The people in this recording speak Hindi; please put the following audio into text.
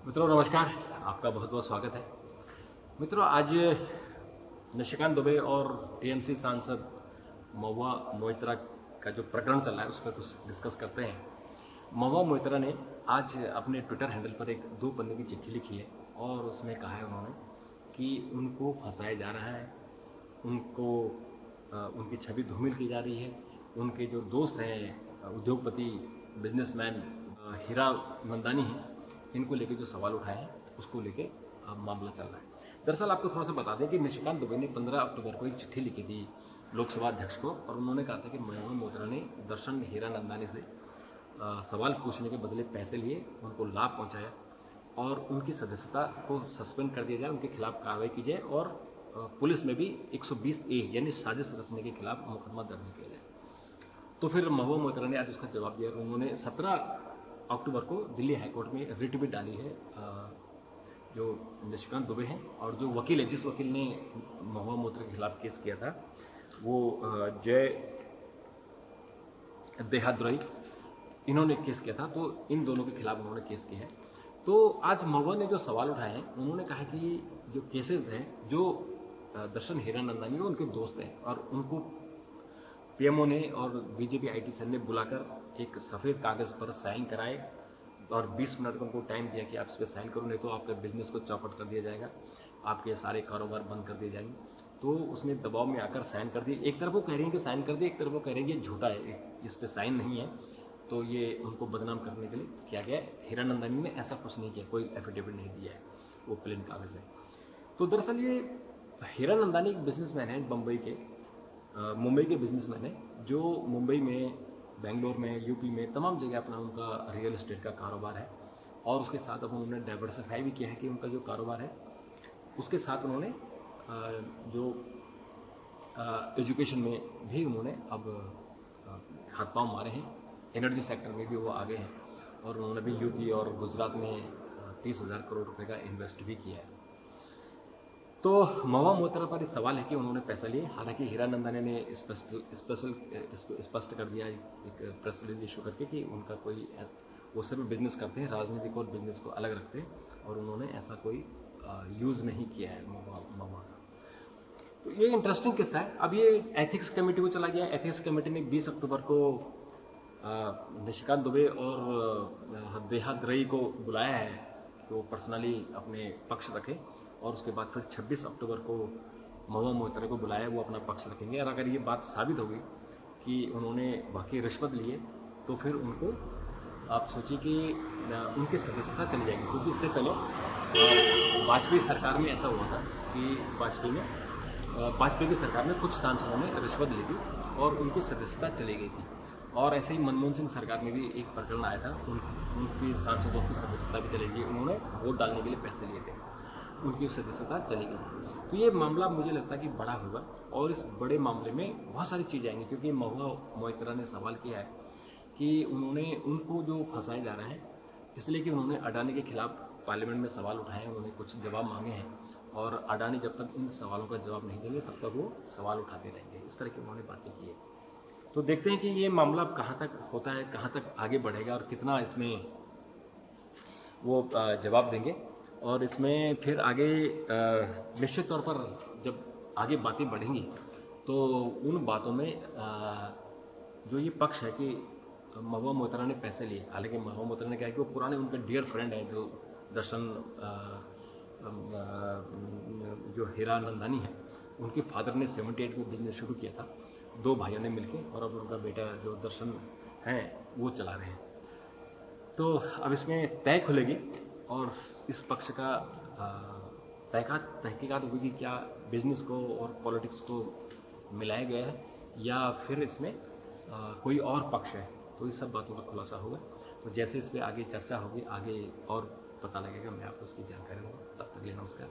मित्रों नमस्कार, आपका बहुत बहुत स्वागत है। मित्रों आज निशिकांत दुबे और टीएमसी सांसद महुआ मोइत्रा का जो प्रकरण चल रहा है उस पर कुछ डिस्कस करते हैं। महुआ मोइत्रा ने आज अपने ट्विटर हैंडल पर एक 2 पन्ने की चिट्ठी लिखी है और उसमें कहा है उन्होंने कि उनको फंसाया जा रहा है, उनको उनकी छवि धूमिल की जा रही है। उनके जो दोस्त हैं उद्योगपति बिजनेसमैन हीरा नंदानी हैं, इनको लेके जो सवाल उठाए हैं उसको लेके मामला चल रहा है। दरअसल आपको थोड़ा सा बता दें कि निशिकांत दुबे ने 15 अक्टूबर को एक चिट्ठी लिखी थी लोकसभा अध्यक्ष को और उन्होंने कहा था कि महुआ मोइत्रा ने दर्शन हीरा नंदानी से सवाल पूछने के बदले पैसे लिए, उनको लाभ पहुंचाया और उनकी सदस्यता को सस्पेंड कर दिया जाए, उनके खिलाफ कार्रवाई की जाए और पुलिस में भी 120A यानी साजिश रचने के खिलाफ मुकदमा दर्ज किया जाए। तो फिर महुआ मोइत्रा ने आज उसका जवाब दिया। उन्होंने 17 अक्टूबर को दिल्ली हाईकोर्ट में रिट भी डाली है जो निशिकांत दुबे हैं और जो वकील है, जिस वकील ने महुआ मोइत्रा के खिलाफ केस किया था वो जय देहाद्रोई, इन्होंने केस किया था। तो इन दोनों के खिलाफ उन्होंने केस किया है। तो आज महुआ ने जो सवाल उठाए हैं, उन्होंने कहा कि जो केसेस हैं, जो दर्शन हीरा नंदानी वो उनके दोस्त हैं और उनको पीएमओ ने और बीजेपी आईटी सेल ने बुलाकर एक सफ़ेद कागज़ पर साइन कराए और 20 मिनट का उनको टाइम दिया कि आप इस पर साइन करो, नहीं तो आपके बिजनेस को चौपट कर दिया जाएगा, आपके सारे कारोबार बंद कर दिए जाएंगे। तो उसने दबाव में आकर साइन कर दिए। एक तरफ वो कह रही हैं कि साइन कर दिए, एक तरफ वो कह रही हैं कि झूठा है, इस पर साइन नहीं है। तो ये उनको बदनाम करने के लिए किया गया है। हीरा नंदानी ने ऐसा कुछ नहीं किया, कोई एफिडेविट नहीं दिया है, वो प्लेन कागज़ है। तो दरअसल ये हीरा नंदानी एक बिजनेसमैन है मुंबई के बिजनेसमैन है जो मुंबई में, बेंगलोर में, यूपी में तमाम जगह अपना उनका रियल एस्टेट का कारोबार है और उसके साथ अब उन्होंने डाइवर्सिफाई भी किया है कि उनका जो कारोबार है उसके साथ उन्होंने जो एजुकेशन में भी उन्होंने अब हाथ पांव मारे हैं। एनर्जी सेक्टर में भी वो आगे हैं और उन्होंने भी यूपी और गुजरात में 30,000 करोड़ रुपए का इन्वेस्ट भी किया है। तो महुआ मोइत्रा पर इस सवाल है कि उन्होंने पैसा लिए। हालांकि हीरा नंदानी ने स्पष्ट कर दिया एक प्रेस रिलीज इशू करके कि उनका कोई, वो सभी बिजनेस करते हैं, राजनीतिक और बिजनेस को अलग रखते हैं और उन्होंने ऐसा कोई यूज़ नहीं किया है महुआ का। तो ये इंटरेस्टिंग किस्सा है। अब ये एथिक्स कमेटी को चला गया। एथिक्स कमेटी ने 20 अक्टूबर को निशिकांत दुबे और देहाद्रोई को बुलाया है कि वो पर्सनली अपने पक्ष रखें और उसके बाद फिर 26 अक्टूबर को महुआ मोइत्रा को बुलाया, वो अपना पक्ष रखेंगे। और अगर ये बात साबित होगी कि उन्होंने वाकई रिश्वत लिए तो फिर उनको, आप सोचिए कि उनकी सदस्यता चली जाएगी। क्योंकि इससे पहले वाजपेयी सरकार में ऐसा हुआ था कि वाजपेयी की सरकार में कुछ सांसदों ने रिश्वत ली थी और उनकी सदस्यता चली गई थी। और ऐसे ही मनमोहन सिंह सरकार में भी एक प्रकरण आया था, उनकी सांसदों की सदस्यता भी चली गई। उन्होंने वोट डालने के लिए पैसे लिए थे, उनकी सदस्यता चली गई थी। तो ये मामला मुझे लगता है कि बड़ा होगा और इस बड़े मामले में बहुत सारी चीज़ें आएंगी। क्योंकि महुआ मोइत्रा ने सवाल किया है कि उनको जो फंसाया जा रहा है इसलिए कि उन्होंने अडानी के खिलाफ पार्लियामेंट में सवाल उठाए हैं, उन्होंने कुछ जवाब मांगे हैं और अडानी जब तक इन सवालों का जवाब नहीं देंगे तब तक वो सवाल उठाते रहेंगे। इस तरह की उन्होंने बातें की है। तो देखते हैं कि ये मामला कहाँ तक होता है, कहाँ तक आगे बढ़ेगा और कितना इसमें वो जवाब देंगे। और इसमें फिर आगे निश्चित तौर पर जब आगे बातें बढ़ेंगी तो उन बातों में जो ये पक्ष है कि महुआ मोइत्रा ने पैसे लिए, हालांकि महुआ मोइत्रा ने कहा कि वो पुराने उनके डियर फ्रेंड हैं जो दर्शन जो हीरा नंदानी है, उनके फादर ने 78 में बिजनेस शुरू किया था 2 भाइयों ने मिलकर और अब उनका बेटा जो दर्शन हैं वो चला रहे हैं। तो अब इसमें तय खुलेगी और इस पक्ष का तहकीकात होगी कि क्या बिजनेस को और पॉलिटिक्स को मिलाया गया है या फिर इसमें कोई और पक्ष है। तो इस सब बातों का खुलासा होगा। तो जैसे इस पर आगे चर्चा होगी, आगे और पता लगेगा, मैं आपको उसकी जानकारी दूँगा। तब तक के लिए नमस्कार।